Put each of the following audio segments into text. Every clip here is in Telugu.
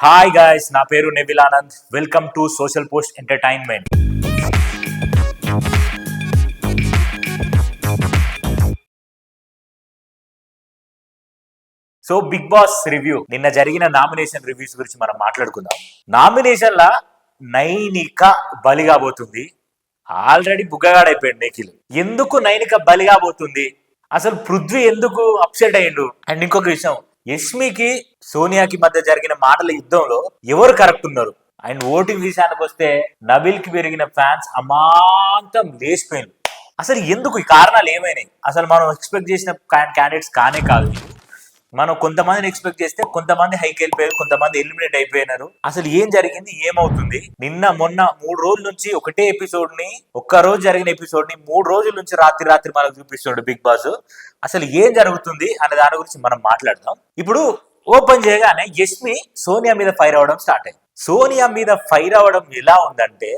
హాయ్ గాయ్స్, నా పేరు Neville Anand. Welcome to social post entertainment. So Bigg Boss review, నిన్న జరిగిన నామినేషన్ రివ్యూస్ గురించి మనం మాట్లాడుకుందాం. నామినేషన్ల నైనిక బలిగా పోతుంది. ఆల్రెడీ బుగ్గగాడైపోయాడు నిఖిల్. ఎందుకు నైనిక బలిగా పోతుంది? అసలు పృథ్వీ ఎందుకు అప్సెట్ అయ్యిండు? అండ్ ఇంకొక విషయం, యష్మికి సోనియాకి మధ్య జరిగిన మాటల యుద్ధంలో ఎవరు కరెక్ట్ ఉన్నారు? అండ్ ఓటింగ్ విషయానికి వస్తే నబిల్ కి పెరిగిన ఫ్యాన్స్ అమాంతం లేచిపోయింది. అసలు ఎందుకు? ఈ కారణాలు ఏమైనాయి? అసలు మనం ఎక్స్పెక్ట్ చేసిన క్యాండిడేట్స్ కానే కాదు. మనం కొంతమందిని ఎక్స్పెక్ట్ చేస్తే కొంతమంది హైకి వెళ్ళిపోయారు, కొంతమంది ఎలిమినేట్ అయిపోయినారు. అసలు ఏం జరిగింది, ఏమవుతుంది? నిన్న మొన్న 3 రోజుల నుంచి ఒకటే ఎపిసోడ్ ని, ఒక్క రోజు జరిగిన ఎపిసోడ్ ని 3 రోజుల నుంచి రాత్రి మనకు చూపిస్తున్నాడు బిగ్ బాస్. అసలు ఏం జరుగుతుంది అనే దాని గురించి మనం మాట్లాడదాం. ఇప్పుడు ఓపెన్ చేయగానే యష్మి సోనియా మీద ఫైర్ అవ్వడం స్టార్ట్ అయింది. సోనియా మీద ఫైర్ అవ్వడం ఎలా ఉందంటే,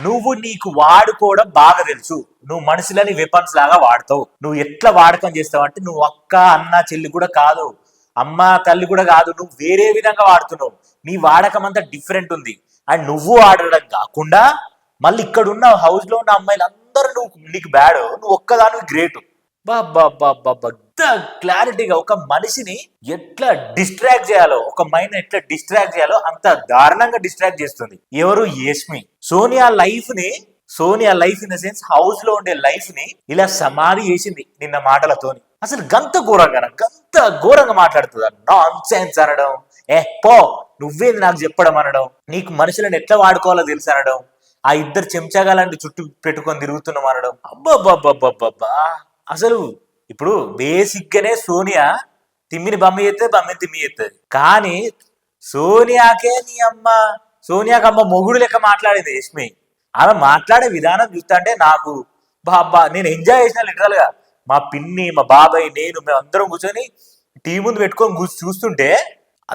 నువ్వు నీకు వాడుకోవడం బాగా తెలుసు, నువ్వు మనుషులని వెపన్స్ లాగా వాడతావు. నువ్వు ఎట్లా వాడకం చేస్తావు అంటే, నువ్వు అక్క అన్న చెల్లి కూడా కాదు, అమ్మ తల్లి కూడా కాదు, నువ్వు వేరే విధంగా వాడుతున్నావు. నీ వాడకం అంతా డిఫరెంట్ ఉంది. అండ్ నువ్వు ఆడడం కాకుండా మళ్ళీ ఇక్కడ ఉన్న హౌస్ లో ఉన్న అమ్మాయిలు అందరూ నీకు బ్యాడ్, నువ్వు ఒక్కదాని గ్రేట్. క్లారిటీగా ఒక మనిషిని ఎట్లా డిస్ట్రాక్ట్ చేయాలో, ఒక మైండ్ ఎట్లా డిస్ట్రాక్ట్ చేయాలో అంత దారుణంగా డిస్ట్రాక్ట్ చేస్తుంది. ఎవరు? Yashmi. Sonia life in the sense house లో ఉండే లైఫ్ ని ఇలా సమాధి చేసింది నిన్న మాటలతోని. అసలు గంత ఘోరంగా మాట్లాడుతుందా? నాన్ సెన్స్ అనడం, పో నువ్వేది నాకు చెప్పడం అనడం, నీకు మనుషులను ఎట్లా వాడుకోవాలో తెలుసు అనడం, ఆ ఇద్దరు చెంచాగాలంటే చుట్టూ పెట్టుకొని తిరుగుతున్నాం అనడం. అబ్బబ్బబ్బబ్బబ్బా. అసలు ఇప్పుడు బేసిక్ గానే సోనియా తిమ్మిని బమ్మి చేస్తుంది, బమ్మిని తిమ్మి చేస్తుంది. కానీ సోనియాకి అమ్మ మొగుడు లెక్క మాట్లాడింది యష్మి. ఆమె మాట్లాడే విధానం చూస్తా అంటే నాకు నేను ఎంజాయ్ చేసిన. లిటరల్ గా మా పిన్ని, మా బాబాయ్, నేను మేమందరం కూర్చొని టీవీ ముందు పెట్టుకొని చూస్తుంటే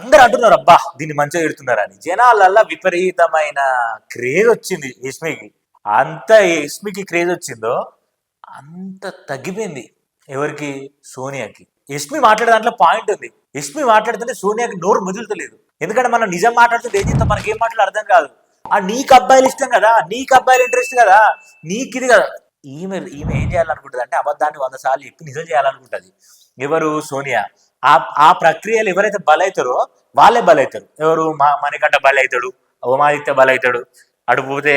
అందరు అంటున్నారు, అబ్బా దీన్ని మంచిగా ఎడుతున్నారని. జనాలల్లా విపరీతమైన క్రేజ్ వచ్చింది యష్మికి. అంత యష్మికి క్రేజ్ వచ్చిందో అంత తగ్గిపోయింది. ఎవరికి? సోనియాకి. యష్మి మాట్లాడే దాంట్లో పాయింట్ ఉంది. యష్మి మాట్లాడుతుంటే సోనియాకి నోరు మెదులుతలేదు. ఎందుకంటే మనం నిజం మాట్లాడుతుంటే ఏం చేస్తాం, మనకి ఏం మాట్లాడు అర్థం కాదు. నీకు అబ్బాయిలు ఇష్టం కదా, నీకు అబ్బాయిలు ఇంట్రెస్ట్ కదా, నీకు ఇది కదా. ఈమె ఏం చేయాలనుకుంటుంది అంటే, అబద్ధాన్ని 100 సార్లు చెప్పి నిజం చేయాలనుకుంటుంది. ఎవరు? సోనియా. ఆ ప్రక్రియలు ఎవరైతే బలవుతారో వాళ్ళే బలవుతారు. ఎవరు? మణికంఠ బలవుతాడు, ఉమాదిత్య బలవుతాడు, అటుపోతే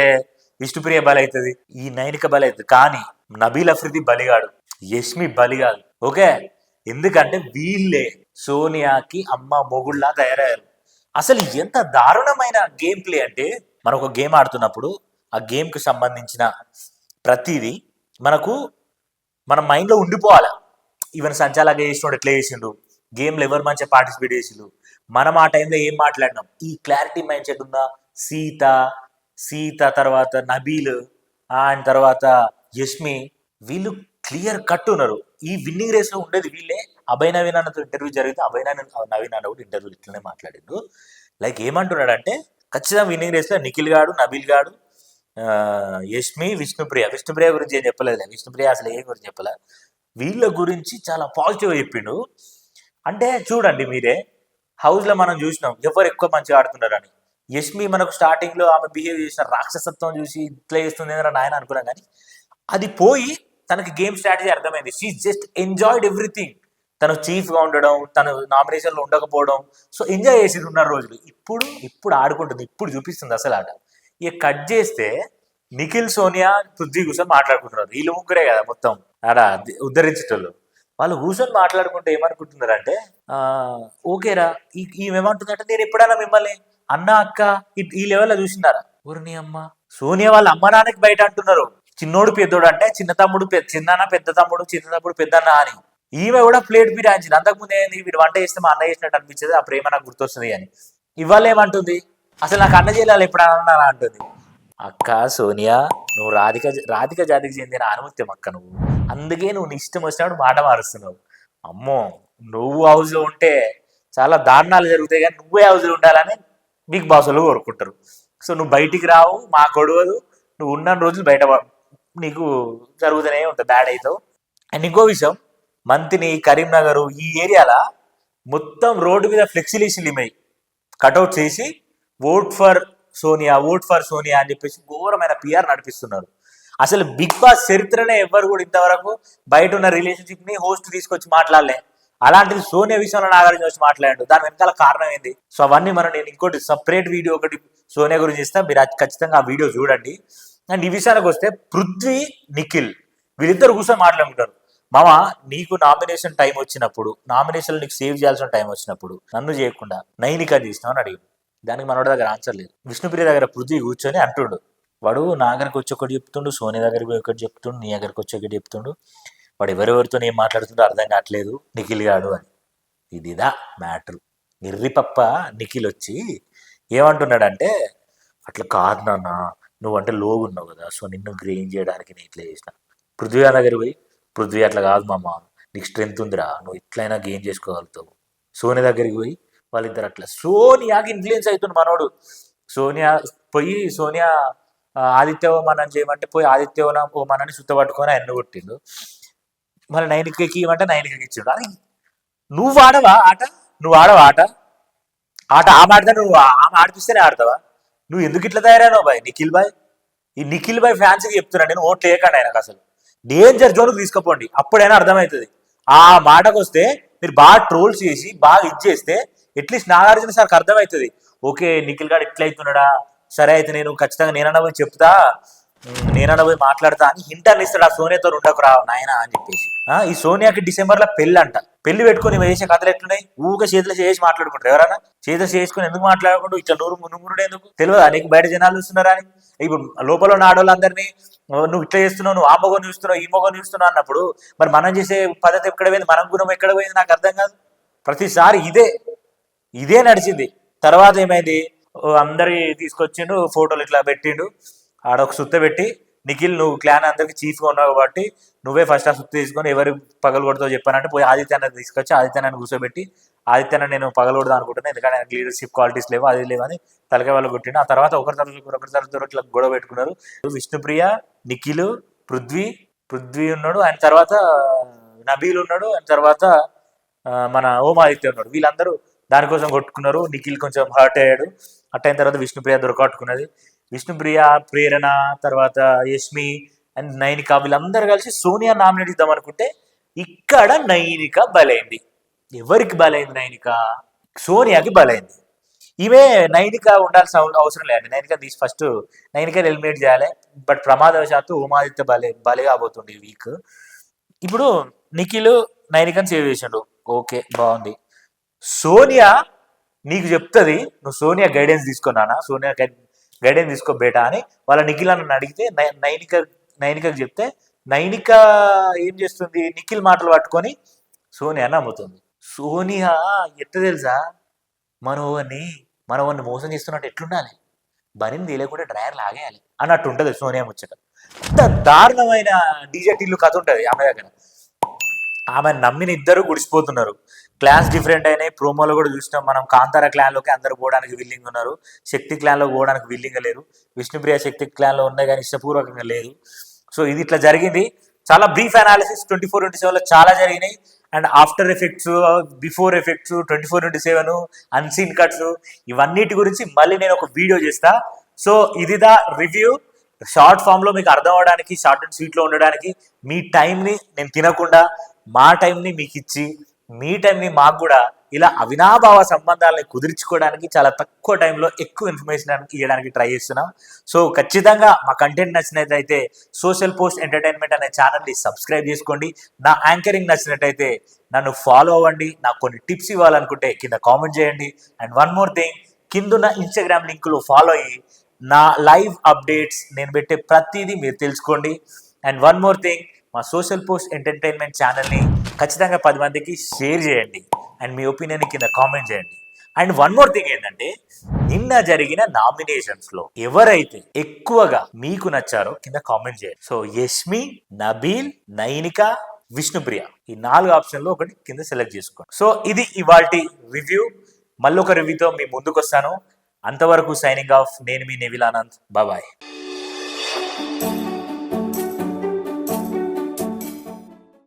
విష్ణుప్రియ బలవుతుంది, ఈ నైనిక బలవుతుంది. కానీ నబీల్ అఫ్రిది బలిగాడు, యష్మి బలిగాడు. ఓకే, ఎందుకంటే వీళ్ళే సోనియాకి అమ్మ మొగుళ్ళ తయారయ్యారు. అసలు ఎంత దారుణమైన గేమ్ ప్లే అంటే, మనం ఒక గేమ్ ఆడుతున్నప్పుడు ఆ గేమ్ కి సంబంధించిన ప్రతిదీ మన మైండ్ లో ఉండిపోవాలి. ఈవెన్ సంచాలగా చేసినోడు ఎట్లా చేసిండు, గేమ్లో ఎవరు మంచిగా పార్టిసిపేట్ చేసిండు, మనం ఆ టైంలో ఏం మాట్లాడినాం, ఈ క్లారిటీ మైండ్ సెట్ ఉందా? సీత తర్వాత నబీల్ అండ్ తర్వాత యష్మి, వీళ్ళు క్లియర్ కట్ ఉన్నారు. ఈ విన్నింగ్ రేస్ లో ఉండేది వీళ్ళే. అభయ్ నవీన్ అన్నతో ఇంటర్వ్యూ జరిగితే నవీన్ అన్న కూడా ఇంటర్వ్యూ ఇట్లనే మాట్లాడిండు. లైక్ ఏమంటున్నాడు అంటే, ఖచ్చితంగా విన్నింగ్ రేస్ లో నిఖిల్ గాడు, నబీల్ గాడు, యష్మి, విష్ణుప్రియ గురించి ఏం చెప్పలేదు. విష్ణుప్రియ అసలు ఏం గురించి చెప్పలే. వీళ్ళ గురించి చాలా పాజిటివ్గా చెప్పిండు. అంటే చూడండి మీరే, హౌస్ లో మనం చూసినాం ఎవరు ఎక్కువ మంచిగా ఆడుతున్నారని. యష్మి మనకు స్టార్టింగ్ లో ఆమె బిహేవ్ చేసిన రాక్షసత్వం చూసి ఇట్లా చేస్తుంది నాయన అనుకున్నాం. కానీ అది పోయి తనకి గేమ్ స్ట్రాటజీ అర్థమైంది. She just enjoyed everything. తను చీఫ్ గా ఉండడం, తను నామినేషన్ లో ఉండకపోవడం, సో ఎంజాయ్ చేసి ఉన్న రోజులు ఇప్పుడు ఆడుకుంటుంది, ఇప్పుడు చూపిస్తుంది అసలు ఆట. ఇక కట్ చేస్తే నిఖిల్, సోనియా, పృథ్వీ కూర్చొని మాట్లాడుకుంటున్నారు. వీళ్ళు ముగ్గురే కదా మొత్తం ఆడ ఉద్ధరించేటోళ్ళు. వాళ్ళు కూర్చొని మాట్లాడుకుంటే ఏమనుకుంటున్నారు అంటే, ఓకేరా ఈమెమంటుందంటే, నేను ఎప్పుడైనా మిమ్మల్ని అన్న అక్క ఈ లెవెల్లో చూసినారా? ఊరిని అమ్మ. సోనియా వాళ్ళ అమ్మ నాన్నకి బయట అంటున్నారు, చిన్నోడు పెద్దోడు అంటే చిన్న తమ్ముడు చిన్న పెద్ద తమ్ముడు, చిన్న తమ్ముడు పెద్దన్న అని. ఈమె కూడా ప్లేట్ బిర్యానీ. అంతకుముందు ఏంది, వీడు వంట చేస్తే మా అన్న చేసినట్టు అనిపించేది, ఆ ప్రేమ నాకు గుర్తొస్తుంది అని. ఇవాళ ఏమంటుంది, అసలు నాకు అన్న చేయాలి ఎప్పుడు అన్నా అంటుంది. అక్క సోనియా, నువ్వు రాధిక జాతికి చెందిన ఆనుమత్యం అక్క నువ్వు. అందుకే నువ్వు నీ ఇష్టం వచ్చినప్పుడు మాట మారుస్తున్నావు. అమ్మో, నువ్వు హౌస్ లో ఉంటే చాలా దారుణాలు జరుగుతాయి, కానీ నువ్వే హౌస్ లో ఉండాలని బిగ్ బాస్ వాళ్ళు కోరుకుంటారు. సో నువ్వు బయటికి రావు, మా గొడవలు, నువ్వు ఉన్న రోజులు బయట నీకు జరుగుతూనే ఉంటుంది, బ్యాడ్ అవుతావు. అండ్ ఇంకో విషయం, మంతిని, కరీంనగర్ ఈ ఏరియాలో మొత్తం రోడ్డు మీద ఫ్లెక్సీలేషన్ ఇమ్మాయి. కటౌట్ చేసి ఓట్ ఫర్ సోనియా అని చెప్పేసి ఘోరమైన పిఆర్ నడిపిస్తున్నారు. అసలు బిగ్ బాస్ చరిత్రనే ఎవ్వరు కూడా ఇంతవరకు బయట ఉన్న రిలేషన్షిప్ ని హోస్ట్ తీసుకొచ్చి మాట్లాడలే. అలాంటిది సోనియా విషయంలో నాగార్జున వచ్చి మాట్లాడాడు. దాని వెనకాల కారణం ఏంది? సో అవన్నీ నేను ఇంకోటి సపరేట్ వీడియో ఒకటి సోనియా గురించి ఇస్తాను, మీరు ఖచ్చితంగా ఆ వీడియో చూడండి. అండ్ ఈ విషయానికి వస్తే పృథ్వీ, నిఖిల్ వీళ్ళిద్దరు కూర్చొని మాట్లాడుకుంటారు. మామ, నీకు నామినేషన్ టైం వచ్చినప్పుడు, నామినేషన్ నీకు సేవ్ చేయాల్సిన టైం వచ్చినప్పుడు నన్ను చేయకుండా నైనిక చేసినావు అని అడిగి, దానికి మనోడి దగ్గర ఆన్సర్ లేదు. విష్ణుప్రియ దగ్గర పృథ్వీ కూర్చొని అంటుండు, వాడు నా దగ్గరకు వచ్చి ఒకటి చెప్తుండు, సోనియా దగ్గరికి ఒకటి చెప్తుండు, నీ దగ్గరకు వచ్చి ఒకటి చెప్తుండు, వాడు ఎవరెవరితో ఏం మాట్లాడుతుండో అర్థం కావట్లేదు నిఖిల్ గాడు అని. ఇదిదా మ్యాటర్. ఎర్రిపప్ప నిఖిల్ వచ్చి ఏమంటున్నాడంటే, అట్లా కాదు నాన్న, నువ్వంటే లోగు ఉన్నావు కదా, సో నిన్ను గ్రెయిన్ చేయడానికి నేను ఇట్లా చేసిన. పృథ్వీ దగ్గరికి పోయి, పృథ్వీ అట్లా కాదు మామ, నీకు స్ట్రెంత్ ఉందిరా, నువ్వు ఇట్లయినా గెయిన్ చేసుకోగలుగుతావు. సోనియా దగ్గరికి పోయి వాళ్ళిద్దరు అట్లా, సోనియాకి ఇన్ఫ్లుయెన్స్ అవుతుంది మనోడు. సోనియా ఆదిత్య ఓమన్ చేయమంటే పోయి ఆదిత్య ఓమన్ సుత్తపట్టుకొని ఆయన కొట్టిండు. మళ్ళీ నైనికకి ఇవ్వమంటే నైనికకి ఇచ్చిండు. అది నువ్వు ఆడవా ఆట? ఆమె ఆడితే నువ్వు ఆమె ఆడిపిస్తేనే ఆడతావా? నువ్వు ఎందుకు ఇట్లా తయారైనావు బాయ్ నిఖిల్ బాయ్? ఈ నిఖిల్ బాయ్ ఫ్యాన్స్కి చెప్తున్నా నేను, ఓట్లు వేయకండి ఆయనకు, అసలు డేంజర్ జోన్కి తీసుకుపోండి, అప్పుడైనా అర్థమవుతుంది. ఆ మాటకు వస్తే మీరు బాగా ట్రోల్స్ చేసి బాగా ఇచ్చేస్తే అట్లీస్ట్ నాగార్జున సార్కి అర్థమవుతుంది, ఓకే నిఖిల్ గారు ఇట్లా అవుతున్నాడా, సరే అయితే నేను ఖచ్చితంగా నేనన్నా పోయి చెప్తా, నేనన్నా పోయి మాట్లాడతా అని హింట్ అని ఇస్తాడు. ఆ సోనియాతో ఉండకు రా నాయన అని చెప్పేసి. ఈ సోనియాకి డిసెంబర్లో పెళ్ళి అంట. పెళ్లి పెట్టుకుని వేసే కథలు ఎట్లున్నాయి? ఊగా చేతులు చేసి మాట్లాడుకుంటారు. ఎవరైనా చేతులు చేసుకుని ఎందుకు మాట్లాడకుండా ఇట్లా నూరుడు ఎందుకు తెలియదా నీకు? బయట జనాలు చూస్తున్నారా అని. ఇప్పుడు లోపల ఉన్న ఆడవాళ్ళందరినీ నువ్వు ఇట్లా చేస్తున్నావు, నువ్వు ఆ మొగని చూస్తున్నావు, ఈ మొగని చూస్తున్నావు అన్నప్పుడు మరి మనం చేసే పద్ధతి ఎక్కడ పోయింది, మనం గుణం ఎక్కడ పోయింది? నాకు అర్థం కాదు. ప్రతిసారి ఇదే నడిచింది. తర్వాత ఏమైంది, అందరి తీసుకొచ్చిండు, ఫోటోలు ఇట్లా పెట్టిండు, ఆడొక సుత్త పెట్టి, నిఖిల్ నువ్వు క్లాన్ అందరికి చీఫ్గా ఉన్నావు కాబట్టి నువ్వే ఫస్ట్ ఆ సుత్తి తీసుకొని ఎవరు పగలు కొడతావు చెప్పానంటే పోయి ఆదిత్యాన్ని తీసుకొచ్చి ఆదిత్యాన్ని కూర్చోబెట్టి, ఆదిత్యాన్ని నేను పగలకూడదు అనుకుంటున్నాను ఎందుకంటే ఆయనకు లీడర్షిప్ క్వాలిటీస్ లేవు, అది లేవని తలకాయ వాళ్ళు కొట్టిండు. ఆ తర్వాత ఒకరి తర్వాత ఇట్లా గొడవ పెట్టుకున్నారు. విష్ణుప్రియ, నిఖిల్, పృథ్వీ ఉన్నాడు, ఆయన తర్వాత నబీల్ ఉన్నాడు, ఆయన తర్వాత మన ఓమాదిత్య ఉన్నాడు. వీళ్ళందరూ దానికోసం కొట్టుకున్నారు. నిఖిల్ కొంచెం హర్ట్ అయ్యాడు. అట్ అయిన తర్వాత విష్ణుప్రియ దొరకట్టుకున్నది. విష్ణుప్రియ, ప్రేరణ, తర్వాత యష్మి అండ్ నైనిక వీళ్ళందరూ కలిసి సోనియా నామినేట్ ఇద్దాం అనుకుంటే ఇక్కడ నైనిక బలైంది. ఎవరికి బలైంది? నైనిక సోనియాకి బలైంది. ఈమె నైనిక ఉండాల్సిన అవసరం లేదండి. నైనిక తీసి ఫస్ట్ నైనికని ఎలిమినేట్ చేయాలి. బట్ ప్రమాదవశాత్తు ఉమాదిత్య బలే కాబోతుంది ఈ వీక్. ఇప్పుడు నిఖిల్ నైనికని సేవ్ చేసిండు, ఓకే బాగుంది. సోనియా నీకు చెప్తుంది, నువ్వు సోనియా గైడెన్స్ తీసుకున్నానా, సోనియా గైడెన్స్ తీసుకో బేటా అని వాళ్ళ నిఖిల్ అన్న అడిగితే నైనికకి చెప్తే నైనిక ఏం చేస్తుంది, నిఖిల్ మాటలు పట్టుకొని సోనియా నమ్ముతుంది. సోనియా ఎట్ట తెలుసా, మనవన్ని మోసం చేస్తున్నట్టు ఎట్లుండాలి, బనిని తెలియకుండా డ్రైయర్ లాగేయాలి అన్నట్టు ఉంటుంది సోనియా ముచ్చట. అంత దారుణమైన డీజేటీలు కథ ఉంటుంది ఆమె దగ్గర. ఆమె నమ్మిన ఇద్దరు గుడిసిపోతున్నారు. క్లాన్స్ డిఫరెంట్ అయినాయి. ప్రోమోలో కూడా చూసినాం మనం. కాంతార క్లాన్లోకి అందరు పోవడానికి విల్లింగ్ ఉన్నారు, శక్తి క్లాన్లో పోవడానికి విల్లింగ్ లేరు. విష్ణుప్రియ శక్తి క్లాన్లో ఉన్నాయి కానీ ఇష్టపూర్వకంగా లేదు. సో ఇది ఇట్లా జరిగింది. చాలా బ్రీఫ్ అనాలిసిస్ 24/27లో చాలా జరిగినాయి. And after effects, before effects, 24/27 unseen cuts, ఇవన్నిటి గురించి మళ్ళీ నేను ఒక వీడియో చేస్తా. సో ఇది ద రివ్యూ. షార్ట్ ఫామ్లో మీకు అర్థం అవడానికి, షార్ట్ అండ్ స్వీట్లో ఉండడానికి, మీ టైంని నేను తినకుండా మా టైంని మీకు ఇచ్చి మీ టైంని మాకు కూడా ఇలా అవినాభావ సంబంధాలని కుదుర్చుకోవడానికి చాలా తక్కువ టైంలో ఎక్కువ ఇన్ఫర్మేషన్ ఇవ్వడానికి ట్రై చేస్తున్నాం. సో ఖచ్చితంగా మా కంటెంట్ నచ్చినట్లయితే సోషల్ పోస్ట్ ఎంటర్టైన్మెంట్ అనే ఛానల్ని సబ్స్క్రైబ్ చేసుకోండి. నా యాంకరింగ్ నచ్చినట్టయితే నన్ను ఫాలో అవ్వండి. నాకు కొన్ని టిప్స్ ఇవ్వాలనుకుంటే కింద కామెంట్ చేయండి. అండ్ వన్ మోర్ థింగ్, కిందున్న ఇన్స్టాగ్రామ్ లింకులో ఫాలో అయ్యి నా లైవ్ అప్డేట్స్ నేను పెట్టే ప్రతిదీ మీరు తెలుసుకోండి. అండ్ వన్ మోర్ థింగ్, మా సోషల్ పోస్ట్ ఎంటర్టైన్మెంట్ ఛానల్ని ఖచ్చితంగా 10 మందికి షేర్ చేయండి. అండ్ మీ ఒపీనియన్ కింద కామెంట్ చేయండి. అండ్ వన్ మోర్ థింగ్ ఏంటంటే, నిన్న జరిగిన నామినేషన్స్లో ఎవరైతే ఎక్కువగా మీకు నచ్చారో కింద కామెంట్ చేయండి. సో యష్మి, నబీల్, నైనిక, విష్ణుప్రియ ఈ 4 ఆప్షన్లో ఒకటి కింద సెలెక్ట్ చేసుకోండి. సో ఇది ఇవాల్టి రివ్యూ. మళ్ళీ ఒక రివ్యూతో మీ ముందుకు వస్తాను. అంతవరకు సైనింగ్ ఆఫ్. నేను మీ నెవిల్ ఆనంద్. బాయ్.